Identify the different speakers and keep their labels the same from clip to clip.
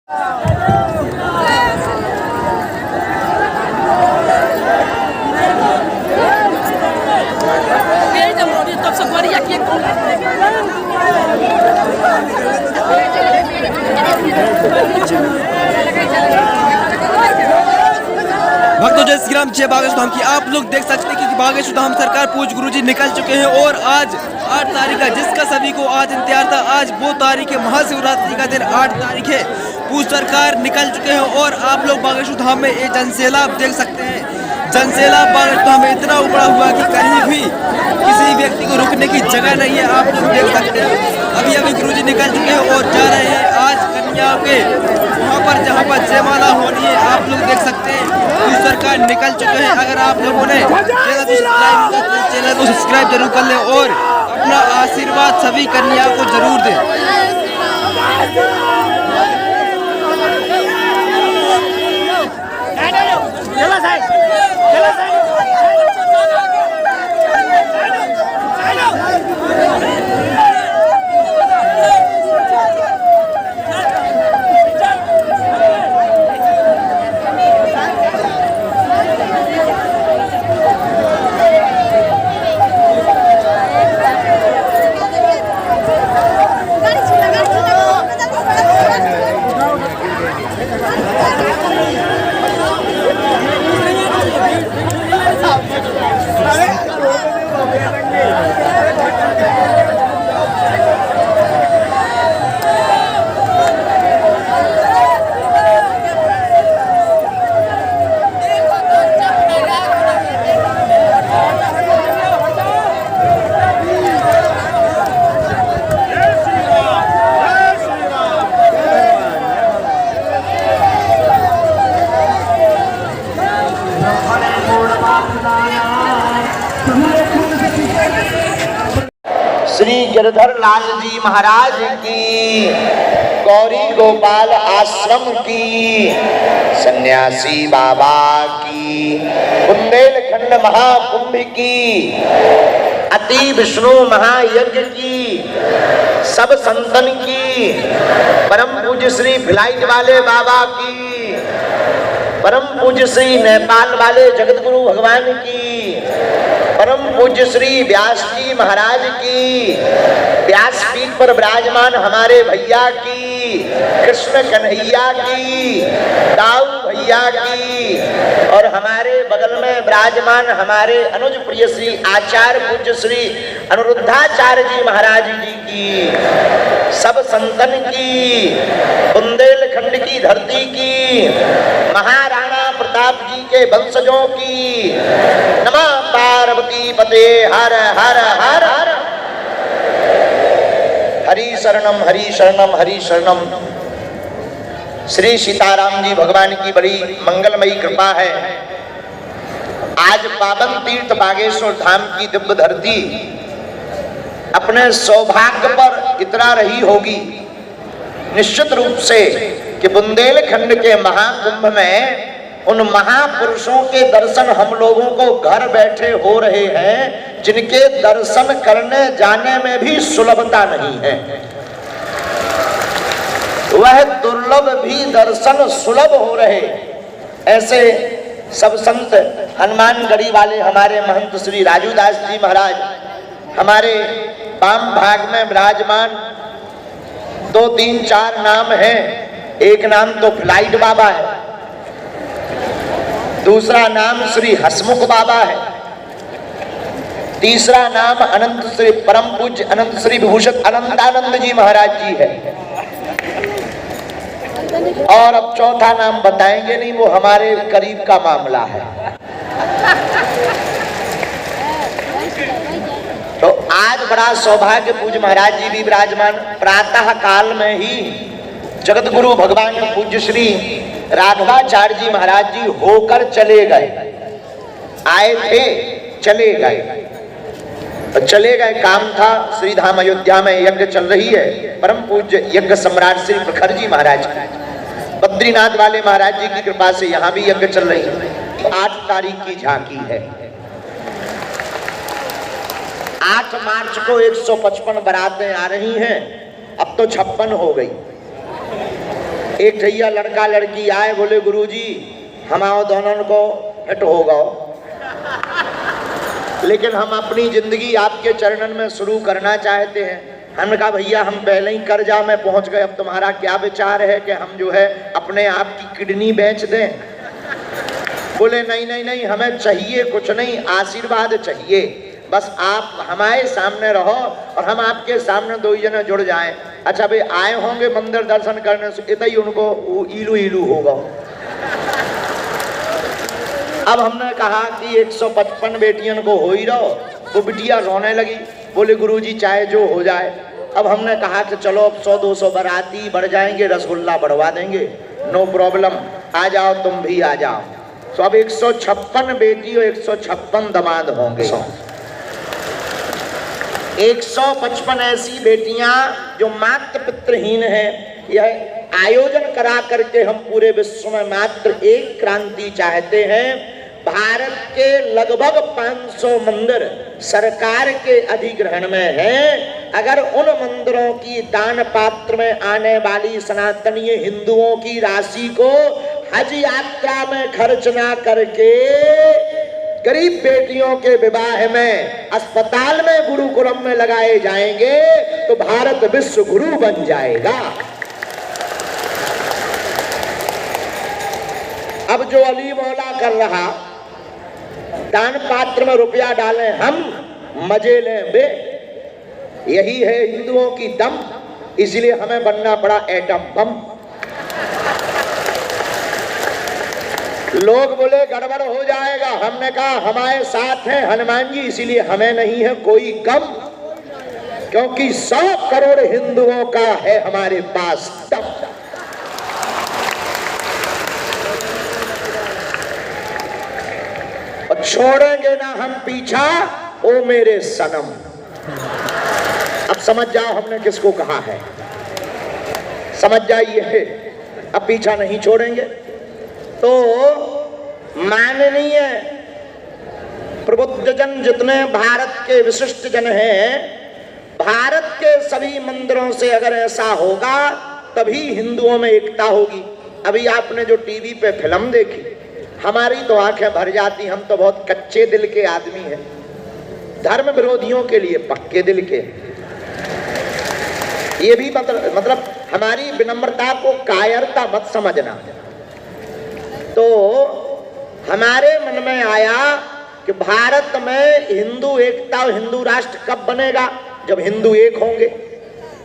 Speaker 1: भक्तों जय श्री राम, जय बागेश्वर धाम की आप लोग देख सकते हैं कि बागेश्वर धाम सरकार पूज्य गुरुजी निकल चुके हैं और आज 8 तारीख है, जिसका सभी को आज इंतजार था। आज वो तारीख है, महाशिवरात्रि का दिन 8 तारीख है। पूज्य सरकार निकल चुके हैं और आप लोग बागेश्वर धाम में ये जनसैलाब देख सकते हैं। जनसैलाब बागेश्वर धाम में इतना उमड़ा हुआ कि कहीं भी किसी व्यक्ति को रुकने की जगह नहीं है। आप लोग देख सकते हैं अभी अभी गुरुजी निकल चुके हैं और जा रहे हैं आज कन्या के वहाँ पर जहाँ पर जयमाला होनी है। आप लोग देख सकते हैं पूज्य सरकार निकल चुके हैं। अगर आप लोगों ने चैनल को सब्सक्राइब जरूर कर लें और अपना आशीर्वाद सभी कन्याओं को जरूर दें।
Speaker 2: श्री गिरधर लाल जी महाराज की, गौरी गोपाल आश्रम की, सन्यासी बाबा की, बुंदेलखंड महाकुंभ की, अति विष्णु महायज्ञ की, सब संतन की, परम पूज्य श्री भिलाइट वाले बाबा की, परम पूज्य श्री नेपाल वाले जगत गुरु भगवान की, परम पूज्य श्री व्यास जी महाराज की, व्यासपीठ पर विराजमान हमारे भैया की, कृष्ण कन्हैया की, दाऊ भैया की, और हमारे बगल में विराजमान हमारे अनुज प्रिय श्री आचार्य पूज्य श्री अनुरुद्धाचार्य जी महाराज जी की, सब संतन की, बुंदेलखंड की धरती की, महाराणा प्रताप जी के वंशजों की, नमः पार्वती पते हर हर हर हर। हरि शरणम हरि शरणम हरि शरणम। श्री सीताराम जी भगवान की बड़ी मंगलमयी कृपा है। आज पावन तीर्थ बागेश्वर धाम की दिव्य धरती अपने सौभाग्य पर इतरा रही होगी निश्चित रूप से कि बुंदेलखंड के महाकुंभ में उन महापुरुषों के दर्शन हम लोगों को घर बैठे हो रहे हैं, जिनके दर्शन करने जाने में भी सुलभता नहीं है। वह दुर्लभ भी दर्शन सुलभ हो रहे। ऐसे सब संत हनुमानगढ़ी वाले हमारे महंत श्री राजूदास जी महाराज हमारे वाम भाग में विराजमान। 2 3 4 नाम हैं। एक नाम तो फ्लाइट बाबा है, दूसरा नाम श्री हसमुख बाबा है, तीसरा नाम अनंत श्री परम पूज्य अनंत श्री विभूषण अनंतानंद जी महाराज जी है, और अब चौथा नाम बताएंगे नहीं, वो हमारे करीब का मामला है। तो आज बड़ा सौभाग्य पूज्य महाराज जी भी विराजमान। प्रातः काल में ही जगत गुरु भगवान पूज्य श्री राघवाचार्य जी महाराज जी होकर चले गए। आए थे चले गए, चले गए, काम था। श्री धाम अयोध्या में यज्ञ चल रही है। परम पूज्य यज्ञ सम्राट श्री प्रखर जी महाराज, बद्रीनाथ वाले महाराज जी की कृपा से यहाँ भी यज्ञ चल रही है। 8 तारीख की झांकी है। 8 मार्च को 155 बारातें आ रही हैं। अब तो 56 हो गई। एक ठैया लड़का लड़की आए, बोले गुरुजी हम आओ दोनों को हिट हो गओ, लेकिन हम अपनी जिंदगी आपके चरणन में शुरू करना चाहते हैं। हमने कहा भैया हम पहले ही कर्जा में पहुंच गए, अब तुम्हारा क्या विचार है कि हम जो है अपने आप की किडनी बेच दें? बोले नहीं नहीं नहीं, हमें चाहिए कुछ नहीं, आशीर्वाद चाहिए, बस आप हमारे सामने रहो और हम आपके सामने दो जने जुड़ जाएं। अच्छा भाई आए होंगे मंदिर दर्शन करने से, इतना ही उनको इलू इलू होगा। अब हमने कहा कि 155 बेटियों को हो ही रहो, वो बिटिया रोने लगी, बोले गुरुजी चाहे जो हो जाए। अब हमने कहा कि चलो अब 100-200 बाराती बढ़ जाएंगे, रसगुल्ला बढ़वा देंगे, नो प्रॉब्लम, आ जाओ तुम भी आ जाओ। तो अब 156 बेटी और 156 दामाद होंगे। 155 ऐसी बेटियां जो मात्र पितृहीन हैं। यह आयोजन करा करके हम पूरे विश्व में मात्र एक क्रांति चाहते हैं। भारत के लगभग 500 मंदिर सरकार के अधिग्रहण में हैं। अगर उन मंदिरों की दान पात्र में आने वाली सनातनीय हिंदुओं की राशि को हज यात्रा में खर्च ना करके गरीब बेटियों के विवाह में, अस्पताल में, गुरुकुलम में लगाए जाएंगे तो भारत विश्व गुरु बन जाएगा। अब जो अली मौला कर रहा, दान पात्र में रुपया डालें हम, मजे लें बे, यही है हिंदुओं की दम। इसलिए हमें बनना पड़ा एटम बम। लोग बोले गड़बड़ हो जाएगा, हमने कहा हमारे साथ हैं हनुमान जी, इसीलिए हमें नहीं है कोई गम, क्योंकि 100 करोड़ हिंदुओं का है हमारे पास दम। और छोड़ेंगे ना हम पीछा, ओ मेरे सनम। अब समझ जाओ हमने किसको कहा है, समझ जाइए। अब पीछा नहीं छोड़ेंगे। तो माननीय प्रबुद्ध जन जितने भारत के विशिष्ट जन हैं, भारत के सभी मंदिरों से अगर ऐसा होगा तभी हिंदुओं में एकता होगी। अभी आपने जो टीवी पे फिल्म देखी, हमारी तो आंखें भर जाती। हम तो बहुत कच्चे दिल के आदमी हैं, धर्म विरोधियों के लिए पक्के दिल के। ये भी मतलब हमारी विनम्रता को कायरता मत समझना। तो हमारे मन में आया कि भारत में हिंदू एकता और हिंदू राष्ट्र कब बनेगा? जब हिंदू एक होंगे।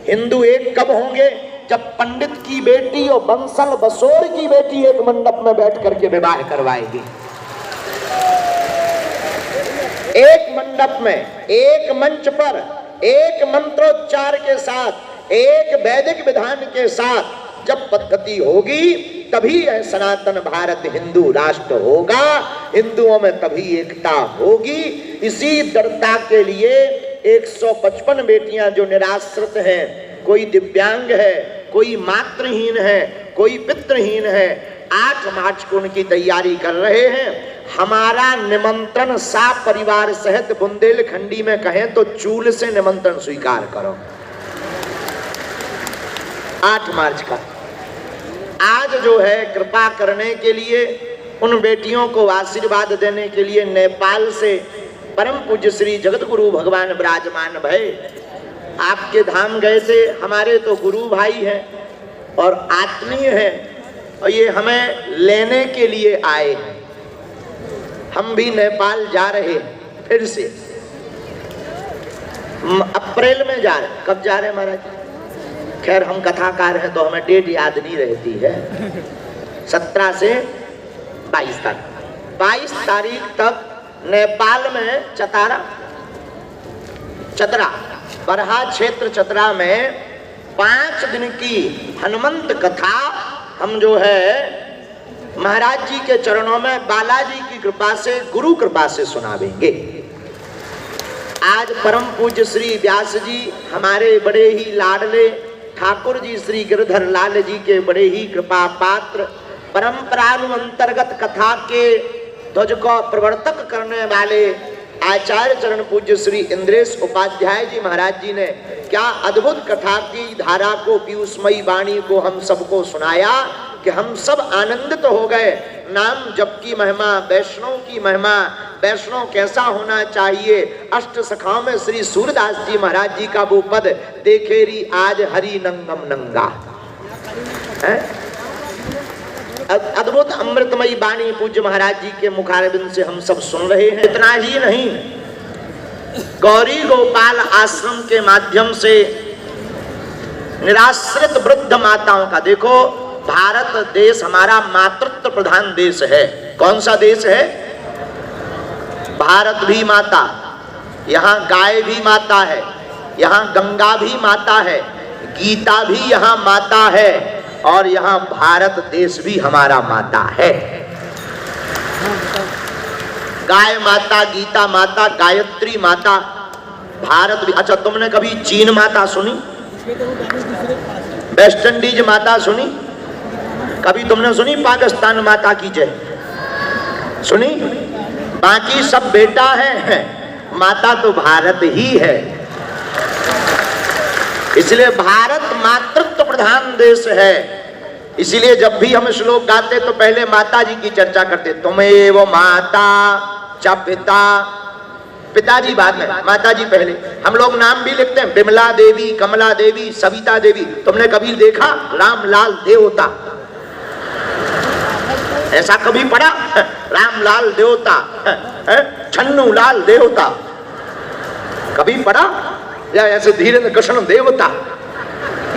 Speaker 2: हिंदू एक कब होंगे? जब पंडित की बेटी और बंसल बसोर की बेटी एक मंडप में बैठ करके विवाह करवाएगी। एक मंडप में, एक मंच पर, एक मंत्रोच्चार के साथ, एक वैदिक विधान के साथ जब पद्धति होगी तभी यह सनातन भारत हिंदू राष्ट्र होगा। हिंदुओं में तभी एकता होगी। इसी दृढ़ता के लिए 155 बेटियां जो निराश्रित हैं, कोई दिव्यांग है, कोई मातृहीन है, कोई पितृहीन है, 8 मार्च को उनकी तैयारी कर रहे हैं। हमारा निमंत्रण साफ परिवार सहित बुंदेलखंडी में कहें तो चूल से निमंत्रण स्वीकार करो। 8 मार्च का आज जो है कृपा करने के लिए, उन बेटियों को आशीर्वाद देने के लिए नेपाल से परम पूज्य श्री जगत गुरु भगवान विराजमान भय आपके धाम गए थे। हमारे तो गुरु भाई हैं और आत्मीय हैं, और ये हमें लेने के लिए आए हैं। हम भी नेपाल जा रहे हैं फिर से, अप्रैल में जा रहे। कब जा रहे हैं महाराज? खैर हम कथाकार हैं तो हमें डेट याद नहीं रहती है। 17 से 22 तक, 22 तारीख तक नेपाल में चतरा बरहा क्षेत्र चतरा में 5 दिन की हनुमंत कथा हम जो है महाराज जी के चरणों में बालाजी की कृपा से, गुरु कृपा से सुनावेंगे। आज परम पूज्य श्री व्यास जी हमारे बड़े ही लाडले ठाकुर जी श्री गिरधर लाल जी के बड़े ही कृपा पात्र, परंपरानुअंतर्गत कथा के ध्वज को प्रवर्तक करने वाले आचार्य चरण पूज्य श्री इंद्रेश उपाध्याय जी महाराज जी ने क्या अद्भुत कथा की धारा को, पीयूषमयी वाणी को हम सबको सुनाया कि हम सब आनंदित हो गए। नाम जप की महिमा, वैष्णव की महिमा, वैष्णव कैसा होना चाहिए। अष्ट सखाओं में श्री सूरदास जी महाराज जी का वो पद, देखेरी आज हरि नंगम नंगा, अद्भुत अमृतमयी वाणी पूज्य महाराज जी के मुखारबिंद से हम सब सुन रहे हैं। इतना ही नहीं, गौरी गोपाल आश्रम के माध्यम से निराश्रित वृद्ध माताओं का, देखो भारत देश हमारा मातृत्व प्रधान देश है। कौन सा देश है? भारत भी माता, यहाँ गाय भी माता है, यहाँ गंगा भी माता है, गीता भी यहाँ माता है, और यहाँ भारत देश भी हमारा माता है। गाय माता, गीता माता, गायत्री माता, भारत भी। अच्छा, तुमने कभी चीन माता सुनी? वेस्ट इंडीज माता सुनी? कभी तुमने सुनी पाकिस्तान माता की जय? सुनी? बाकी सब बेटा है, माता तो भारत ही है। इसलिए भारत मातृत्व प्रधान देश है। इसलिए जब भी हम श्लोक गाते तो पहले माता जी की चर्चा करते, तुमेव माता च पिता, पिताजी बाद में, माता जी पहले। हम लोग नाम भी लिखते हैं, विमला देवी, कमला देवी, सविता देवी। तुमने कभी देखा रामलाल देवता? ऐसा कभी पढ़ा? रामलाल देवता, छन्नू लाल देवता, कभी पढ़ा? या ऐसे धीरेन्द्र कृष्ण देवता?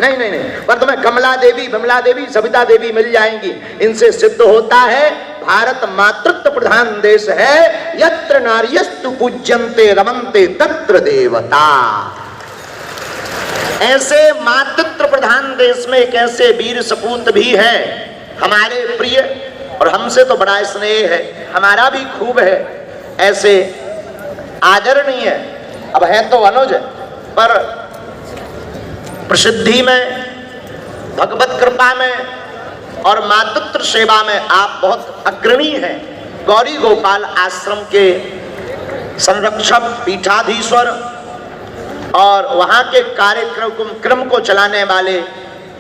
Speaker 2: नहीं नहीं नहीं, पर तुम्हें कमला देवी, विमला देवी, सविता देवी मिल जाएंगी। इनसे सिद्ध होता है भारत मातृत्व प्रधान देश है। यत्र नार्यस्तु पूज्यन्ते रमन्ते तत्र देवता। ऐसे मातृत्व प्रधान देश में एक ऐसे वीर सपूत भी है हमारे प्रिय, और हमसे तो बड़ा स्नेह है, हमारा भी खूब है। ऐसे आदरणीय, अब है तो अनुज, पर प्रसिद्धि में, भगवत कृपा में और मातृत्व सेवा में आप बहुत अग्रणी हैं। गौरी गोपाल आश्रम के संरक्षक, पीठाधीश्वर और वहां के कार्यक्रम को चलाने वाले,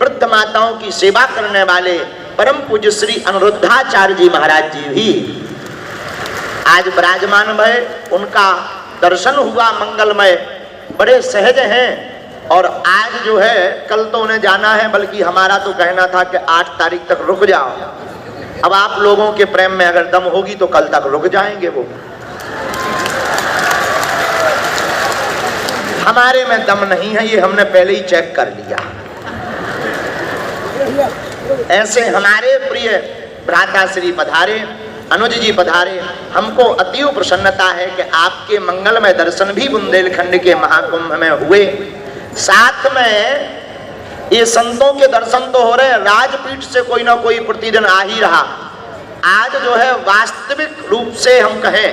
Speaker 2: वृद्ध माताओं की सेवा करने वाले परम पूज्य श्री अनिरुद्धाचार्य जी महाराज जी भी आज विराजमान भय। उनका दर्शन हुआ मंगलमय, बड़े सहज हैं। और आज जो है, कल तो उन्हें जाना है, बल्कि हमारा तो कहना था कि 8 तारीख तक रुक जाओ। अब आप लोगों के प्रेम में अगर दम होगी तो कल तक रुक जाएंगे वो। हमारे में दम नहीं है, ये हमने पहले ही चेक कर लिया। ऐसे हमारे प्रिय भ्राता श्री पधारे, अनुज जी पधारे। हमको अतीव प्रसन्नता है कि आपके मंगलमय दर्शन भी बुंदेलखंड के महाकुंभ में हुए। साथ में ये संतों के दर्शन तो हो रहे हैं, राजपीठ से कोई ना कोई प्रतिदिन आ ही रहा। आज जो है वास्तविक रूप से हम कहें,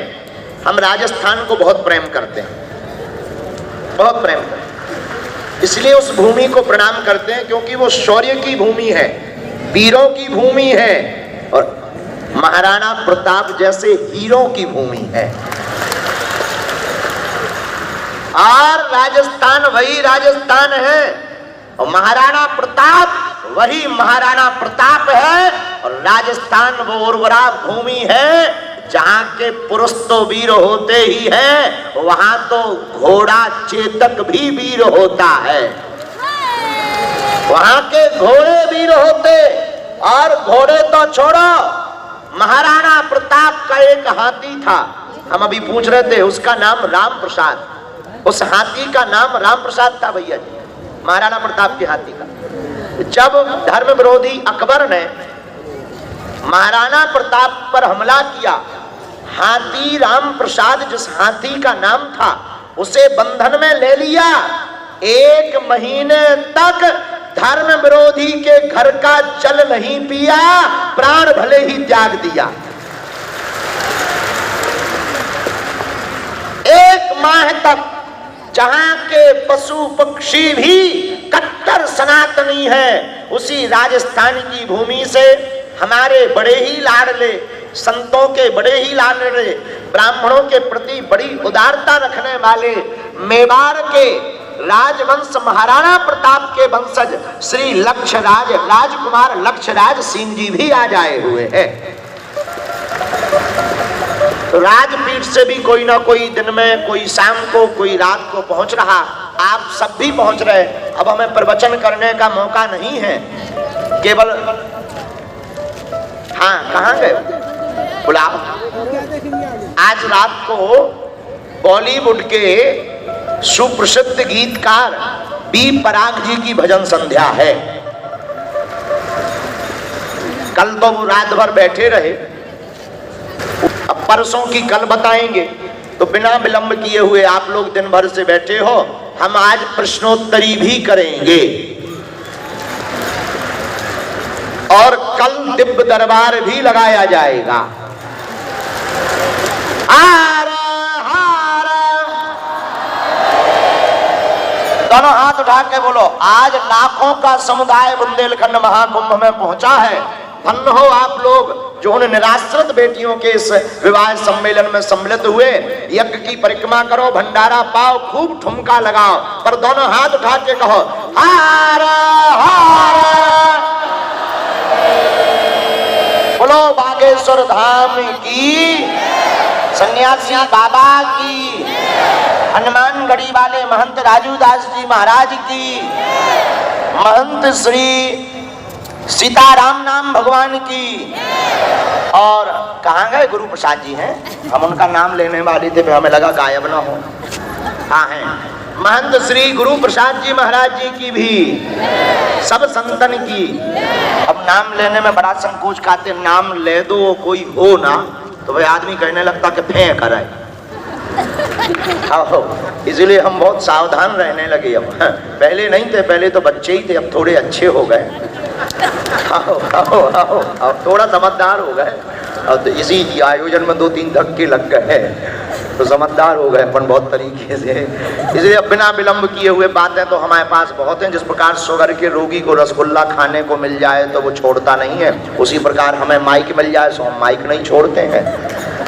Speaker 2: हम राजस्थान को बहुत प्रेम करते हैं, बहुत प्रेम करते हैं। इसलिए उस भूमि को प्रणाम करते हैं क्योंकि वो शौर्य की भूमि है, वीरों की भूमि है, और महाराणा प्रताप जैसे हीरों की भूमि है। और राजस्थान वही राजस्थान है, और महाराणा प्रताप वही महाराणा प्रताप है। और राजस्थान वो उर्वरा भूमि है जहां के पुरुष तो वीर होते ही हैं, वहां तो घोड़ा चेतक भी वीर होता है। वहां के घोड़े वीर होते, और घोड़े तो छोड़ो, महाराणा प्रताप का एक हाथी था, हम अभी पूछ रहे थे, उसका नाम राम प्रसाद। उस हाथी का नाम राम प्रसाद था भैया जी, महाराणा प्रताप के हाथी का। जब धर्म विरोधी अकबर ने महाराणा प्रताप पर हमला किया, हाथी राम प्रसाद जिस हाथी का नाम था उसे बंधन में ले लिया। 1 महीने तक धर्म विरोधी के घर का जल नहीं पिया, प्राण भले ही त्याग दिया। 1 माह तक जहां के पशु पक्षी भी कट्टर सनातनी है, उसी राजस्थान की भूमि से हमारे बड़े ही लाडले, संतों के बड़े ही लाडले ब्राह्मणों के प्रति बड़ी उदारता रखने वाले मेवाड़ के राजवंश महाराणा प्रताप के वंशज श्री लक्षराज राजकुमार लक्षराज सिंह जी भी आज आए हुए हैं। तो राजपीठ से भी कोई ना कोई दिन में, कोई शाम को, कोई रात को पहुंच रहा, आप सब भी पहुंच रहे। अब हमें प्रवचन करने का मौका नहीं है, केवल हाँ कहाँ गए बुलाओ। आज रात को बॉलीवुड के सुप्रसिद्ध गीतकार बी पराग जी की भजन संध्या है। कल तो वो रात भर बैठे रहे, अब परसों की कल बताएंगे। तो बिना विलंब किए हुए आप लोग दिन भर से बैठे हो, हम आज प्रश्नोत्तरी भी करेंगे और कल दिव्य दरबार भी लगाया जाएगा। दोनों हाथ उठा के बोलो, आज लाखों का समुदाय बुंदेलखंड महाकुंभ में पहुंचा है। धन्य हो आप लोग जो उन निराश्रित बेटियों के इस विवाह सम्मेलन में सम्मिलित हुए। यज्ञ की परिक्रमा करो, भंडारा पाओ, खूब ठुमका लगाओ, पर दोनों हाथ उठा के कहो हार हार। बोलो बागेश्वर धाम की, सन्यासी बाबा की, हनुमानगढ़ी वाले महंत राजू दास जी महाराज की, महंत श्री सीताराम नाम भगवान की। और कहाँ गए गुरु प्रसाद जी हैं, हम उनका नाम लेने वाले थे, हमें लगा गायब ना हो। हाँ हैं महंत श्री गुरु प्रसाद जी महाराज जी की भी, सब संतन की। अब नाम लेने में बड़ा संकोच खाते, नाम ले दो कोई हो ना तो भाई आदमी कहने लगता कि फेंक रहा है, इसलिए हम बहुत सावधान रहने लगे। अब पहले नहीं थे, पहले तो बच्चे ही थे, अब थोड़े अच्छे हो गए, अब थोड़ा समझदार हो गए। अब तो इसी आयोजन में 2-3 धक्के लग गए तो समझदार हो गए अपन बहुत तरीके से। इसलिए अब बिना विलंब किए हुए बातें तो हमारे पास बहुत हैं। जिस प्रकार शुगर के रोगी को रसगुल्ला खाने को मिल जाए तो वो छोड़ता नहीं है, उसी प्रकार हमें माइक मिल जाए तो हम माइक नहीं छोड़ते हैं।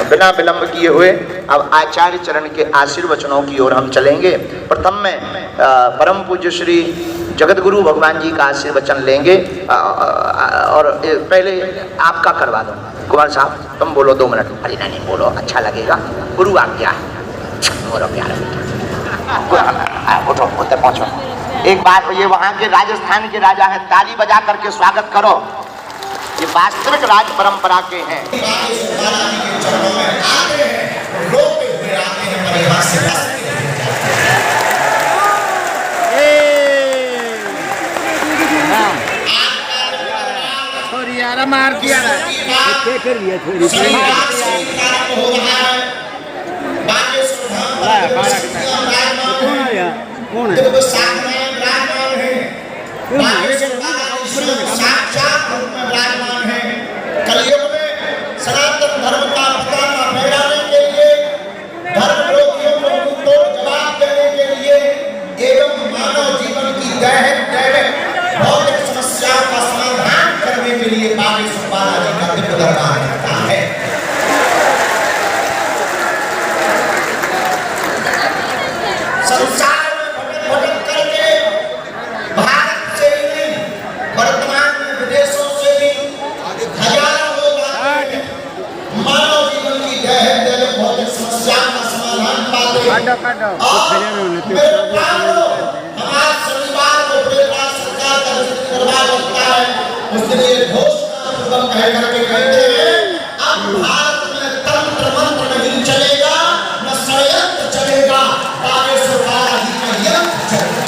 Speaker 2: बिना विलंब किए हुए अब आचार्य चरण के आशीर्वचनों की ओर हम चलेंगे। प्रथम में परम पूज्य श्री जगत गुरु भगवान जी का आशीर्वचन लेंगे और पहले आपका करवा दो। कुमार साहब तुम बोलो 2 मिनट। अरे नहीं बोलो, अच्छा लगेगा, गुरु आज्ञा है। बोलो प्यारे उठो, उठते पहुंचो। एक बात ये वहां के राजस्थान के राजा है, ताली बजा करके स्वागत करो, ये वास्तविक राज परंपरा के हैं।
Speaker 3: मार दिया कर लिया थोड़ी कौन है
Speaker 2: कलयुग में सनातन धर्म का पताका फहराने के लिए, धर्म विरोधियों को मुंहतोड़ जवाब देने के लिए एवं मानव जीवन की दैहिक भौतिक समस्याओं का समाधान करने के लिए बागेश्वर बालाजी का दिव्य दरबार करता है। संसार में भटक करके भारत से ही नहीं, वर्तमान में विदेशों से भी हजारों लोग मानव जीवन की दैहिक भौतिक समस्याओं का समाधान पाते हैं। हमारे शनिवार को प्रेरणार्थ सरकार का दरबार होता है, उस दिन ये घोषणा पूर्वक कह करके कहते हैं अब भारत में तंत्र मंत्र नहीं चलेगा, न षड्यंत्र चलेगा, बागेश्वर बालाजी का यंत्र चलेगा।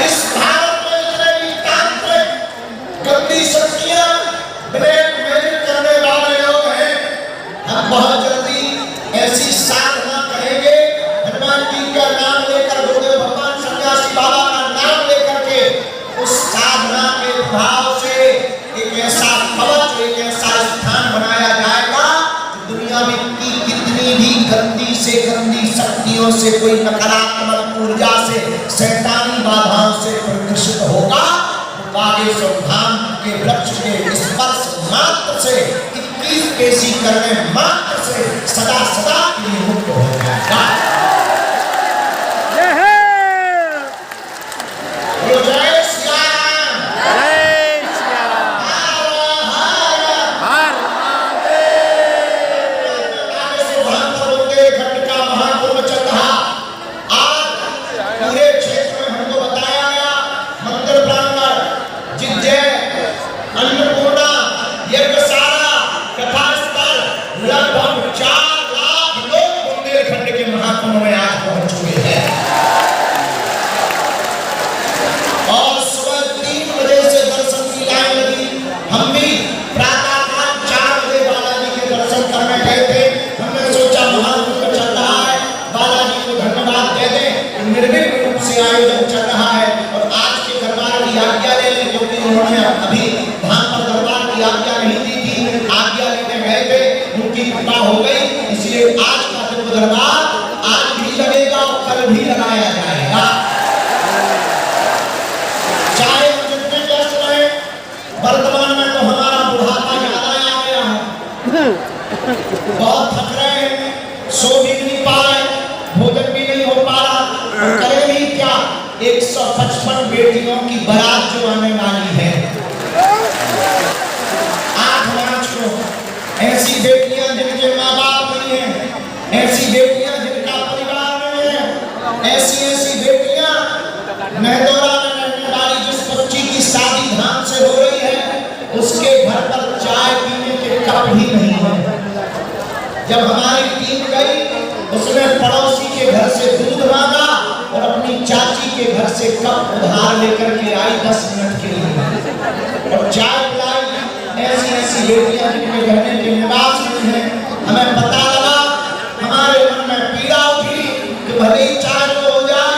Speaker 2: इस भारत में इतने भी तांत्रिक गंदी शक्तियां ब्लैक मैजिक करने वाले लोग हैं, हम बहुत जल्दी ऐसी साधना करेंगे, हनुमान जी का नाम लेकर, गुरुदेव भगवान सन्यासी बाबा का नाम लेकर के उस साधना के प्रभाव से एक ऐसा कवच, एक ऐसा स्थान बनाया जाएगा दुनिया में की कितनी भी गंदी से गंदी शक्तियों से, कोई नकारात्मक ऊर्जा से, शैतानी बाधाओं से प्रदूषित होगा,
Speaker 4: बागेश्वर धाम के वृक्ष के स्पर्श मात्र से 21 केसी करने मात्र से सदा सदा के लिए मुक्त हो जाएगा। जय श्री राम।
Speaker 3: जय श्री राम। हर
Speaker 4: बागेश्वर धाम पर बुंदेलखंड का महाकुंभ चल रहा। आज पूरे क्षेत्र में हमको बताया गया मंदिर प्रांगण जिज्जै अन्नपूर्णा यज्ञशाला कथा स्थल लगभग 4 लाख लोग बुंदेलखंड के महाकुंभ में आज पहुंच चुके हैं। और सुबह 3 बजे से दर्शन की लाइन लगी। हम भी प्रातःकाल 4 बजे बालाजी के दर्शन करने गए थे। हमने सोचा महाकुंभ चल रहा है, बालाजी को धन्यवाद दे दें, निर्विघ्न रूप से आयोजन चल रहा है। और आज के दरबार की आज्ञा ले लें, क्योंकि उन्होंने अभी धाम पर दरबार की आज्ञा नहीं दी थी, आज्ञा लेने गए थे, उनकी कृपा हो गई। इसलिए आज का दिव्य दरबार आज भी लगेगा और कल भी लगाया जाएगा। चाहे हम जितने व्यस्त रहे, वर्तमान में तो हमारा बुढ़ापा ज्यादा आ गया है, बहुत थक रहे हैं, सो भी नहीं पा रहे, भोजन भी नहीं हो पा रहा। करें ही क्या? 155 बेटियों की बारात जो आने वाली है 8 मार्च को, ऐसी बेटियां जिनके माँ बाप नहीं है, ऐसी बेटियां जिनका परिवार नहीं है, ऐसी बेटियां महदौरा में रहने वाली जिस बच्ची की शादी धाम से हो रही है, उसके घर पर चाय पीने के कप भी नहीं है। जब हमारी टीम गई, उसने पड़ोसी के घर से दूध मांगा और अपनी चाची के घर से कप उधार लेकर के आई 10 मिनट के लिए और चाय पिलाई। ऐसी बेटियां जिनके रहने के निवास नहीं है। हमें पता लगा, हमारे मन में पीड़ा उठी कि भले ही चाय तो हो जाए,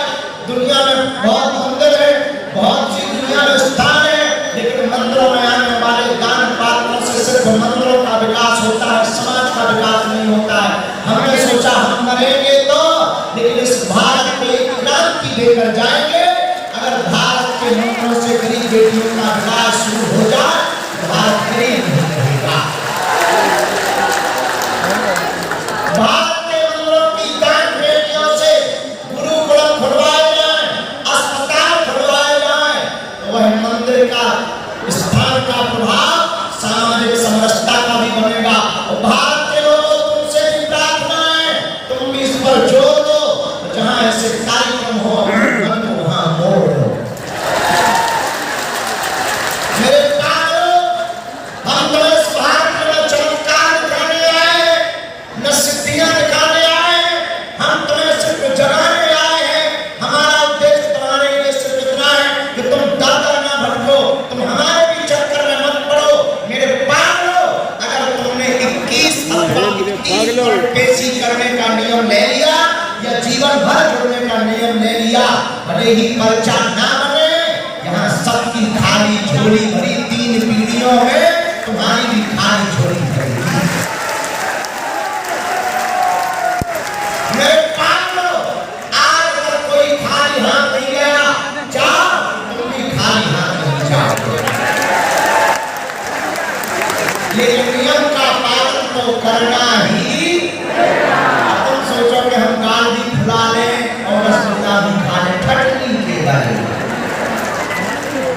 Speaker 4: दुनिया में बहुत मंदिर है, बहुत सी दुनिया में स्थान है, लेकिन मंदिरों में आने वाले दान पात्रों से सिर्फ मंदिरों का विकास होता है, समाज का विकास नहीं होता है। हमने सोचा हम मरेंगे तो, लेकिन इस भारत को एक क्रांति देकर जाएंगे। अगर भारत के मंदिरों से गरीब बेटियों का विकास शुरू हो जाए, भारत गरीब नहीं रहेगा। भारत के मंदिरों की दान बेटियों से गुरुकुलम खुलवाए जाए, अस्पताल खुलवाए जाए, तो वह मंदिर का स्थान का प्रभाव सामाजिक समरसता का भी बनेगा। और भारत के लोगों, तुमसे भी प्रार्थना है, तुम भी इस पर जोर दो, जहां ऐसे कार्यक्रम हो मन को वहां मोड़ दो। मेरे प्यारों, हम तो इस भारत में चमत्कार दिखाने आए, न सिद्धियां दिखाने आए, हम तुम्हें सिर्फ जगाने आए हैं। हमारा उद्देश्य तुम्हारे लिए सिर्फ इतना है कि तुम दर ना भटको, तुम हमारे भी चक्कर में मत पड़ो। मेरे प्यारों, अगर तुमने 21 केसी करने का नियम ले लिया या जीवन भर जुड़ने का नियम ले लिया, भले ही पर्चा ना बने, यहाँ सबकी खाली झोली भरी 3 पीढ़ियों में तुम्हारी भी खाली झोली भरेगी। मेरे पागलों, आज अगर कोई खाली हाथ नहीं गया, जाओ तुम भी खाली हाथ नहीं जाओ। लेकिन नियम का पालन तो करना ही। तुम सोचो कि हम गाल भी फुला लें और रसगुल्ला भी खा लें, ठटनी के बारे में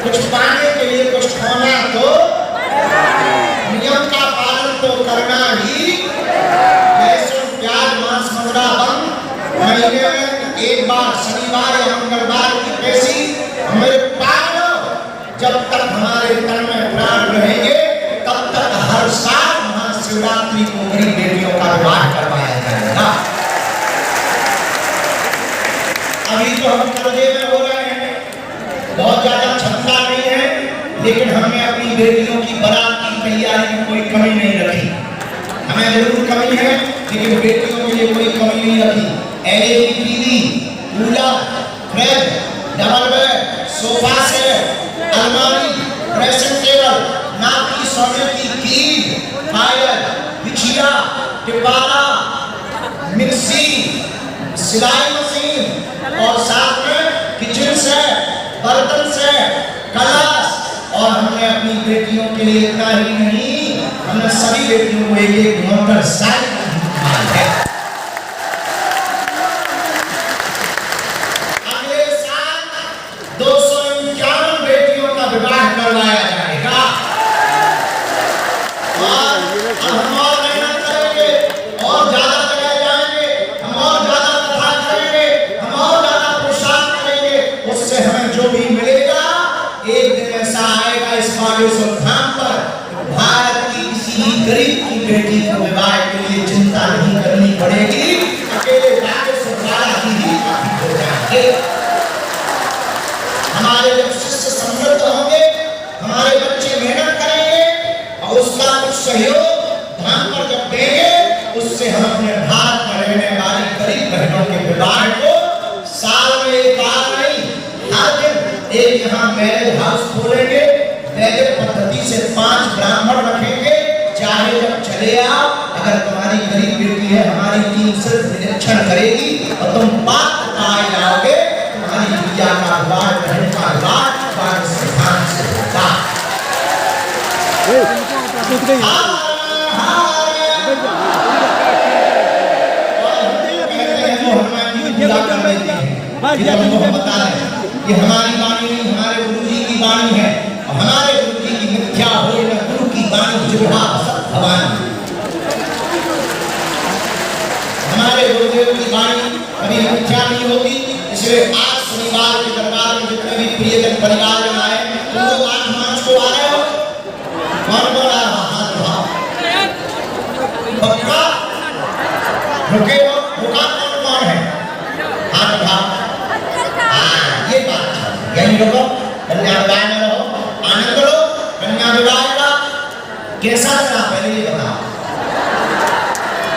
Speaker 4: कुछ पाने के लिए कुछ खोना तो नियम का पालन तो करना ही। लहसुन प्याज मांस मदिरा बंद, महीने में एक बार शनिवार या मंगलवार की पेशी। मेरे पागलों, जब तक हमारे तन में प्राण रहेंगे, तब तक हर साल महाशिवरात्रि को गरीब बेटियों का विवाह करवाया जाएगा। अभी तो हम कर्जे में हो रहे हैं, बहुत ज्यादा क्षमता नहीं है, लेकिन हमने अपनी बेटियों की बारात की तैयारी में कोई कमी नहीं रखी। हमें जरूर कमी है, लेकिन बेटियों के लिए कोई कमी नहीं रखी। LED TV, cooler, fridge, double bed, sofa set, अलमारी, ड्रेसिंग टेबल, नाक की सोने की कील, पायल, बिछिया, टिपाला, मिक्सी, सिलाई मशीन और साथ में किचन सेट, बर्तन सेट, कलश, अपनी बेटियों के लिए इतना ही नहीं, हमने सभी बेटियों को एक मोटरसाइकिल है। अगले साल 251 बेटियों का विवाह करवाया जाएगा और हम और मेहनत करेंगे और ज्यादा जगह जाएंगे, हम और ज्यादा कथा करेंगे, हम और ज्यादा पुरुषार्थ करेंगे। उससे हमें जो भी मिलेगा एक दिन ऐसा आएगा इस बागेश्वर धाम पर, भारत की किसी भी गरीब की बेटी को विवाह के लिए चिंता नहीं करनी पड़ेगी, अकेले बागेश्वर वाला ही काफी हो जाएंगे। हमारे जब शिष्य समृद्ध होंगे, हमारे बच्चे मेहनत करेंगे और उसका कुछ सहयोग धाम पर जब देंगे, उससे हम अपने भारत में रहने वाली गरीब बहनों के विवाह को साल में एक बार नहीं, हर दिन एक यहाँ मैरिज हाउस खोलेंगे, वैदिक पद्धति से 5 ब्राह्मण रखेंगे। चाहे जब चले आओ, अगर तुम्हारी गरीब बेटी है, हमारी टीम सिर्फ निरीक्षण करेगी और तुम बात पाए जाओगे, तुम्हारी बिटिया का विवाह, बहन का विवाह संस्थान से होगा। ये हमारी वाणी नहीं, हमारे गुरु जी की वाणी है और हमारे गुरु जी की मिथ्या हो न गुरु की वाणी जिह्वा भवानी। हमारे गुरुदेव की वाणी कभी मिथ्या नहीं होती। इसलिए आज शनिवार के दरबार में जितने भी प्रियजन परिवार में आए, तुम लोग आज मंच को आ रहे हो, कौन बोल रहा है? हाथ उठाओ, पक्का रुके हो, रुका कौन है? हाथ उठाओ। ये बात यही लोगों कन्या विवाह में रहो, आनंद लो। कन्या विवाह का कैसा लगा पहले ये बताओ,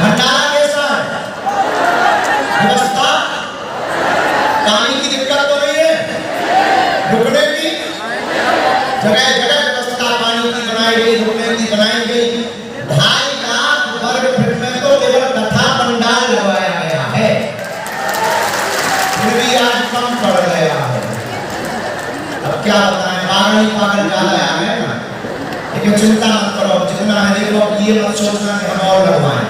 Speaker 4: भंडारा कैसा है, व्यवस्था, पानी की दिक्कत तो नहीं है, रुकने की जगह जगह व्यवस्था पानी की बनाई गई, रुकने की बनाई गई। 2.5 लाख वर्ग फीट में तो केवल कथा पंडाल लगवाया गया है, फिर भी आज कम पड़ गया है। अब क्या बताएं, पागल ही पागल ज्यादा आ गए ना। लेकिन चिंता मत करो, जितना है देखो, ये मत सोचना कि हम और लगवाएं।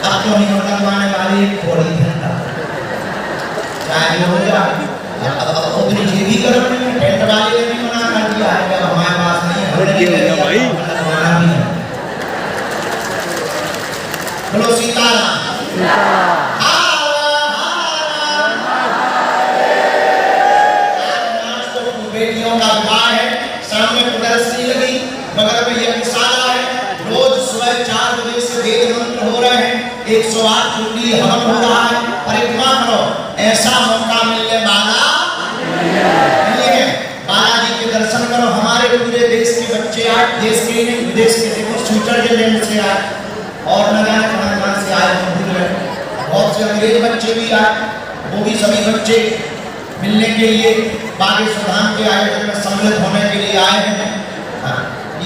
Speaker 4: अब तो नहीं लगवाने वाली थोड़ी घंटा चाहे हो जाए, उतनी ये भी करो नहीं। टेंट वाले ने भी मना कर दिया है कि हमारे पास नहीं है, हमने नहीं लिया भाई, लगवाना भी है। बोलो सीताराम। बेटियों का विवाह है, सामने प्रदर्शनी लगी, बगल में यज्ञशाला है। रोज सुबह 4 बजे से वेद मंत्र हो रहे हैं, 108 कुंडी हवन हो रहा है। परिक्रमा करो, ऐसा मौका मिलने वाला नहीं है। बालाजी के दर्शन करो। हमारे पूरे देश के बच्चे आए, देश के नहीं विदेश के, देखो स्विट्जरलैंड से आए और न जाने कहां से आए, बहुत से अंग्रेज बच्चे भी आए। वो भी सभी बच्चे मिलने के लिए बागेश्वर धाम के आयोजन में सम्मिलित होने के लिए आए हैं।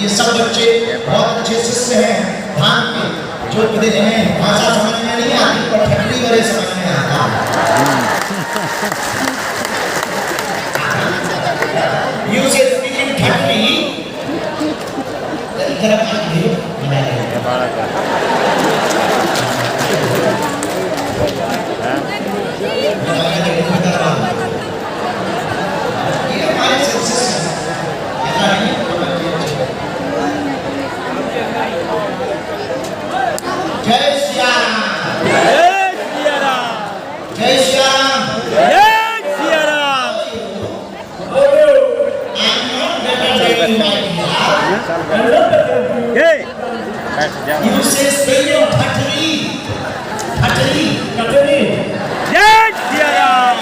Speaker 4: ये सब बच्चे बहुत अच्छे शिष्य हैं धाम के, जो विदेश में भाषा समझ में नहीं आती पर ठंडी वाले समझ में आता है। You say speaking Thakri, इधर आप देखो, जय श्री राम,
Speaker 3: जय श्री राम,
Speaker 4: जय श्री राम,
Speaker 3: जय Shri Ram.
Speaker 4: You say spelling Thakri, Thakri, Thakri.
Speaker 3: जय श्री राम,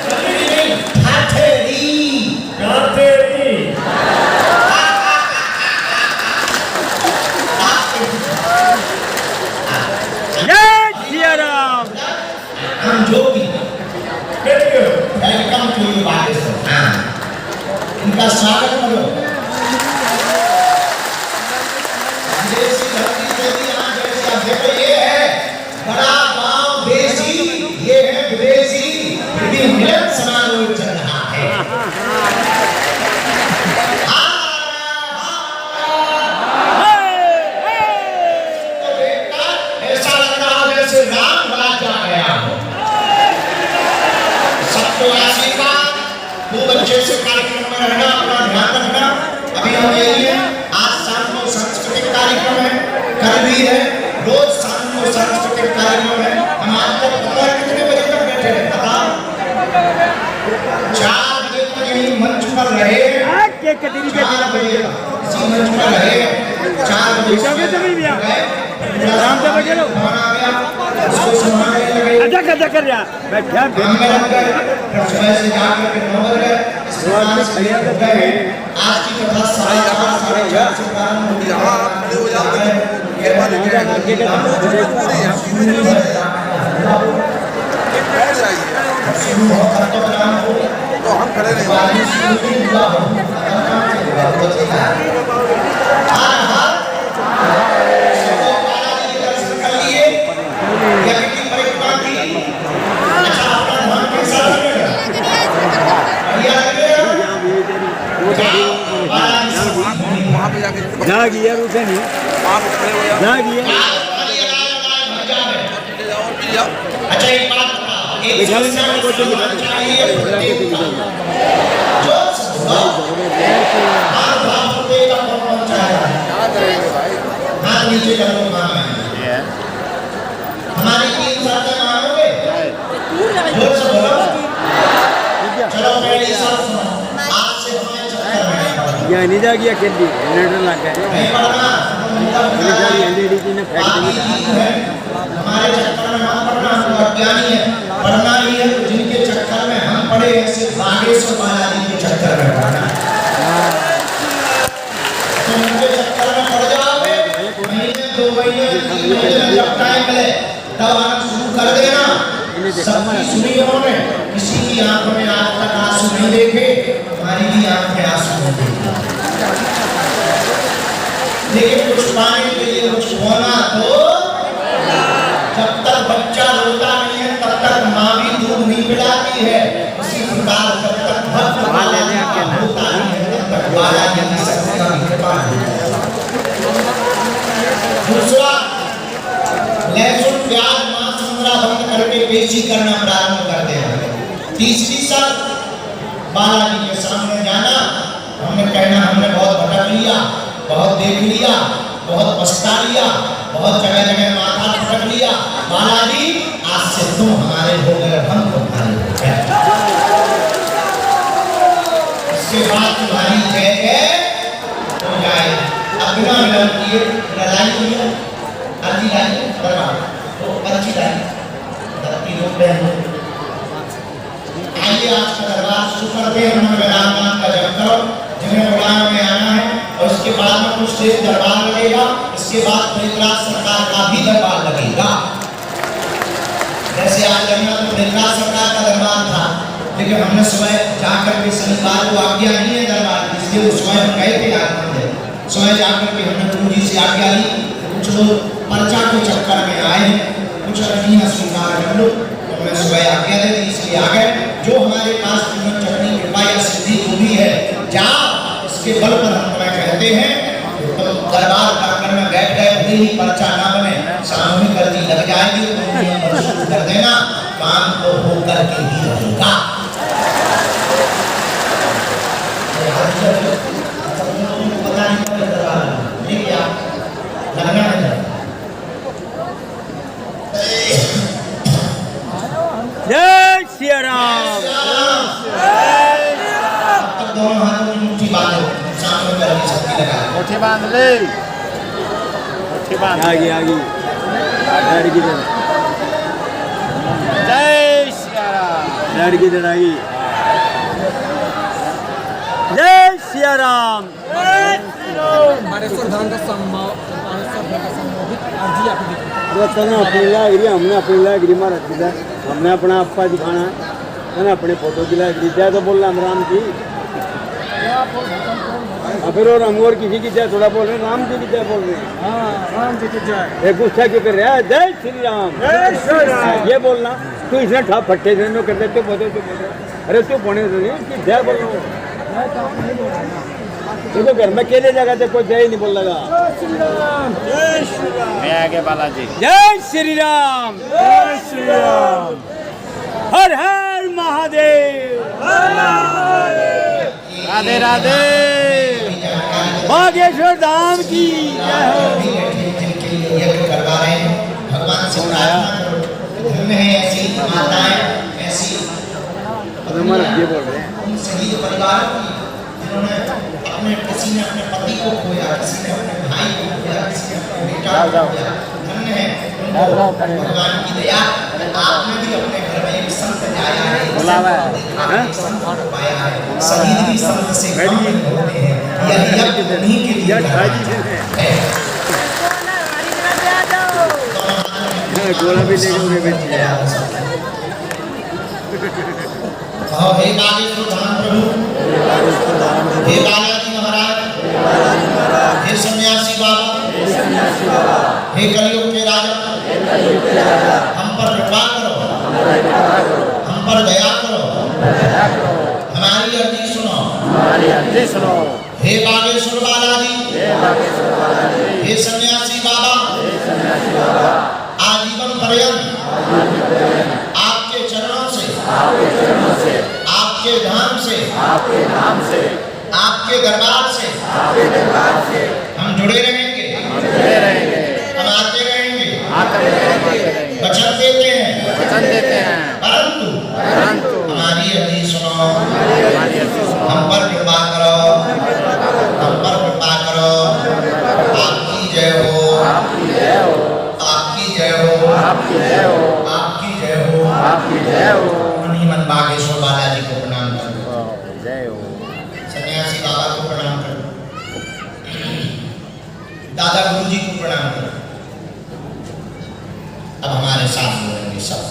Speaker 4: Thakri, Thakri.
Speaker 3: जय Shri Ram.
Speaker 4: I'm joking. Welcome to you, Pakistan. इनका स्वागत करो। विदेशी धरती से भी यहाँ जैसे आप देखो, ये है बड़ा गांव देसी, ये है विदेशी, फिर भी मिलन समारोह चल रहा है।
Speaker 3: एक कटीरी के दिला पे
Speaker 4: इसी मंच पर रहे 4 बजे
Speaker 3: इधर के तो नहीं दिया आराम से बैठे लो
Speaker 4: इसको संभालने लगे
Speaker 3: अदा कर रहा बैठा
Speaker 4: काम में लग गए फिर सुबह से जाकर के 9 बज गए स्नान से खड़े हो गए आज की कथा 4:30 से प्रारंभ हुई हो जाते हैं ये बात आगे का
Speaker 5: तो हम खड़े नहीं वहाँ पे जाके
Speaker 3: जा गया उसे नहीं
Speaker 5: वहाँ पे खड़े हो जाओ
Speaker 3: जा गया
Speaker 4: अच्छा एक बात बताओ एक
Speaker 3: बिठा लेना को तो बिठा
Speaker 4: जो हाथ भाव पे का कौन चाहेगा
Speaker 5: क्या करेंगे भाई
Speaker 4: हाथ नीचे कर लो मामा हमारी 3 शर्तें मानोगे जोर से बोलो चलो पहली शर्त सुनो आज से हमारे चक्कर में
Speaker 3: या नहीं जा गया खेल दी जनरेटर लग गया
Speaker 4: नहीं पढ़ना
Speaker 3: मेरी गाड़ी एलईडी की ने फेंक दी
Speaker 4: हमारे चक्कर में हम पढ़ना हम अज्ञानी है पढ़ना ही है तो जिनके चक्कर में हम पढ़े ऐसे बागेश्वर बालाजी के चक्कर में पढ़ना तो उनके चक्कर में पढ़ जाओगे महीने 2 महीने 3 महीने जब टाइम मिले तब आना शुरू कर देना सबकी सुनी उन्होंने किसी की आंखों में आज तक आंसू नहीं देखे हमारी भी आंख में आंसू नहीं देखे लेकिन कुछ पाने के लिए कुछ होना तो जब तक बच्चा रोता नहीं है तब तक माँ भी दूध नहीं पिलाती है उसी प्रकार जब तक भक्त होता नहीं है तब तक बालाजी की शक्ति का कृपा दूसरा लहसुन प्याज मांस मुंगरा बंद करके पेशी करना प्रारंभ कर देना तीसरी शर्त बालाजी के सामने जाना हमने कहना हमने बहुत भटक लिया बहुत देख लिया बहुत पछता लिया बहुत जगह जगह माथा पटक लिया बालाजी आज से तुम हमारे हो गए हम तुम्हारे हो गए इसके बाद तुम्हारी जय जय हो जाए अब बिना विलंब किए लड़ाई हुई अर्जी लाई दरबार तो अर्जी लाई धरती लोग बहन आइए आज का दरबार शुरू करते हैं हमने राम का जप करो जिन्हें उड़ान में आना है और इसके बाद में कुछ देर दरबार लगेगा इसके बाद प्रयागराज सरकार का भी दरबार लगेगा जैसे आज लगना तो प्रयागराज सरकार का दरबार था लेकिन हमने सुबह जाकर के शनिवार को आज्ञा नहीं है दरबार की इसलिए वो स्वयं हम गए थे आज स्वयं जाकर के हमने गुरु जी से आज्ञा ली कुछ लोग पर्चा के चक्कर में आए कुछ अर्जियां स्वीकार कर लो तो हमने सुबह आज्ञा दे दी इसलिए आ गए जो हमारे पास जीवन चटनी कृपा या सिद्धि जो भी है जाओ इसके बल पर हम तुम्हें कहते हैं तो दरबार प्रांगण में बैठ गए हुए ही पर्चा ना बने सामूहिक अर्जी लग जाएगी तो शुरू कर देना काम तो होकर के ही रहेगा पता नहीं कब दरबार लेके आप लगना है
Speaker 3: जय श्री राम
Speaker 4: दोनों हाथों में मुट्ठी बांधो सामने में अर्जी शक्ति लगा
Speaker 5: मुट्ठी बांध ले मुट्ठी बांध
Speaker 3: आ गई लड़ की जड़
Speaker 5: जय श्री राम
Speaker 3: लड़ की जड़ आ गई जय श्री राम अपनी लागिरी हमने अपनी लागिरी मारा हमने अपना आपा दिखाना है अपने फोटो की लागिरी जय तो बोल रहा राम की फिर और हम और किसी की जय थोड़ा बोल रहे हैं राम जी की जय बोल रहे हैं
Speaker 5: राम जी की जय
Speaker 3: एक गुस्सा क्यों कर रहा है जय श्री राम
Speaker 5: जय श्री राम
Speaker 3: ये बोलना तू इसने ठा फट्टे से नो कर दे तो बोल रहे अरे तू बोने से नहीं कि जय बोल रहा तू तो घर में अकेले जगह थे कोई जय नहीं बोल लगा
Speaker 5: जय श्री राम मैं आगे बालाजी
Speaker 3: जय श्री राम
Speaker 5: जय श्री राम
Speaker 3: हर हर महादेव
Speaker 5: राधे राधे
Speaker 3: बागेश्वर धाम की जय हो
Speaker 4: जिनके लिए यज्ञ करवा रहे हैं भगवान से प्रार्थना करो घर में है ऐसी माताएं ऐसी
Speaker 3: ये बोल रहे हैं
Speaker 4: उन शहीद परिवारों की जिन्होंने अपने किसी ने अपने पति को खोया, किसी ने अपने भाई को खोया, किसी ने अपने बेटा को खोया। धन्य है उनको भगवान की दया। आपने भी अपने घर में एक संत लाया है, एक संत को पाया है। शरीर भी संत से कम नहीं होते हैं, यह यज्ञ उन्हीं के लिए है।
Speaker 3: गोला भी ले गए बेचे।
Speaker 4: कहो हे बागेश्वर धाम प्रभु, हे बालाजी महाराज, हे सन्यासी बाबा, हे कलयुग के राजा, हम पर कृपा करो, हम पर दया करो, हमारी अर्जी सुनो। हे बागेश्वर बालाजी, हे सन्यासी बाबा, आजीवन पर्यंत आपके चरणों से, आपके धाम से, आपके दरबार से हम जुड़े रहेंगे, हम आते रहेंगे, वचन देते हैं, परंतु हमारी अर्जी सुनो, हम पर कृपा करो, हम पर कृपा करो। आपकी जय हो, आपकी जय हो, आपकी जय हो। मन ही मन बागेश्वर बालाजी को प्रणाम करो, सन्यासी बाबा को प्रणाम करो, दादा गुरु जी को प्रणाम करो। अब हमारे साथ बोलेंगे सब।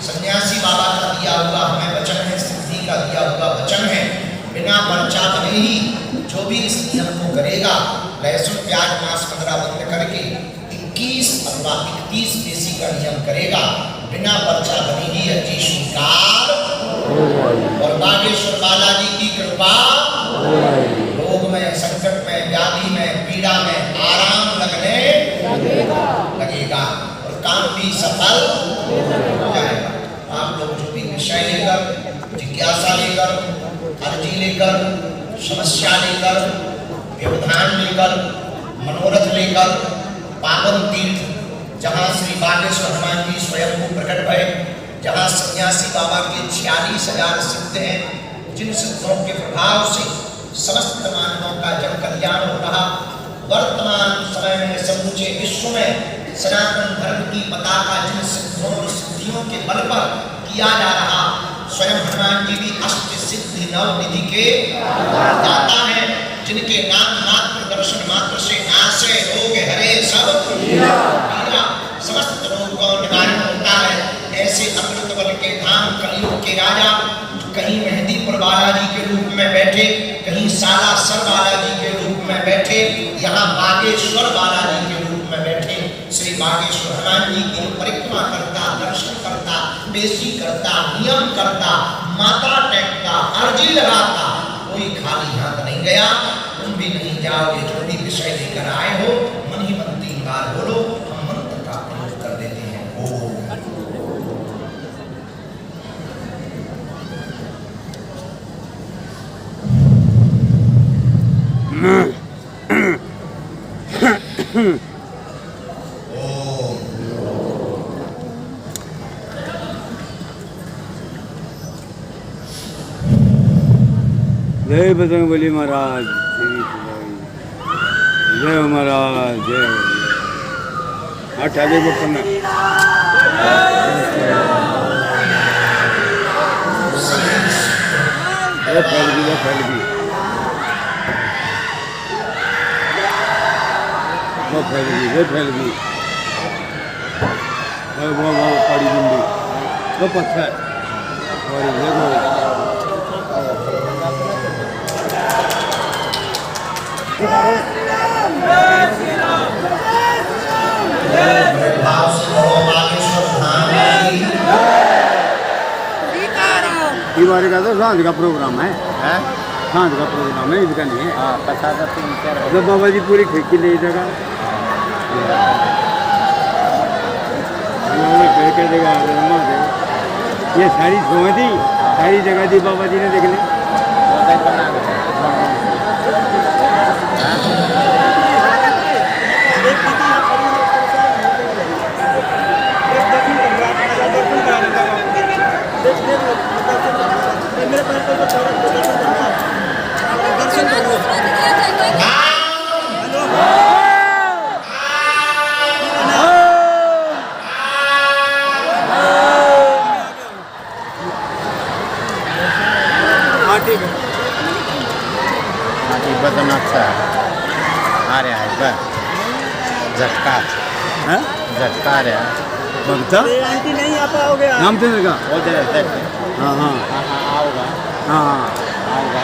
Speaker 4: सन्यासी बाबा का दिया हुआ हमें वचन है, सिद्धि का दिया हुआ वचन है, बिना पर्चा बने ही जो भी इस नियम को करेगा, लहसुन प्याज मांस 15 बंद करके 21 अथवा 31 देसी का नियम करेगा, बिना पर्चा बने ही अर्जी स्वीकार। और बागेश्वर बालाजी की कृपा, रोग में, संकट में, व्याधि में, पीड़ा में आराम लगने लगेगा और काम भी सफल हो जाएगा। आप लोग जो भी विषय लेकर, जिज्ञासा लेकर, अर्जी लेकर, समस्या लेकर, व्यवधान लेकर, मनोरथ लेकर, पावन तीर्थ जहाँ श्री बागेश्वर हनुमान जी स्वयं को प्रकट भये, जहाँ सन्यासी बाबा के 46,000 सिद्ध हैं, जिन सिद्धों के प्रभाव से समस्त मानवों का जन कल्याण हो रहा, वर्तमान समय में समूचे विश्व में सनातन धर्म की पताका जिन सिद्धों और सिद्धियों के बल पर किया जा रहा, स्वयं हनुमान जी भी अष्ट सिद्धि नव निधि के दाता हैं, जिनके नाम मात्र दर्शन मात्र से नाशे रोग हरे सब पीड़ा, समस्त रोग का निवारण होता है। ऐसे अमृत बल के धाम कलयुग के राजा कहीं मेहंदीपुर बालाजी के रूप में बैठे, कहीं सालासर बालाजी के रूप में बैठे, यहाँ बागे पेशी करता, नियम करता, माता टेकता, अर्जी लगाता, कोई खाली हाथ नहीं गया। तुम भी नहीं जाओगे। जो भी विषय लेकर आए हो मन ही मन 3 बार बोलो, हम मंत्र का प्रयोग कर देते हैं। ओम
Speaker 3: जय बजरंगबली महाराज, जय महाराज, जय। हाँ ठाके को पन्ना फैल गई, फैल गई, वो फैल गई, वो फैल गई। वो पड़ी बिंदी, वो पत्थर और देखो तिवारी का तो सांझ का प्रोग्राम है, सांझ का प्रोग्राम है, इसका नहीं है।
Speaker 5: हाँ, पता था 3-4
Speaker 3: तो बाबा जी पूरी खिड़की ले जाएगा, कह देगा ये सारी सोए थी, सारी जगह थी बाबा जी ने देख ली।
Speaker 5: बदन अच्छा आ रहा है, बस झटका झटका आ रहा है।
Speaker 3: भगता
Speaker 5: आंटी नहीं आ पाओगे
Speaker 3: नाम चंद्र का,
Speaker 5: हो जाए।
Speaker 3: हाँ हाँ
Speaker 5: हाँ, आओगा,
Speaker 3: हाँ हाँ
Speaker 5: आओगा।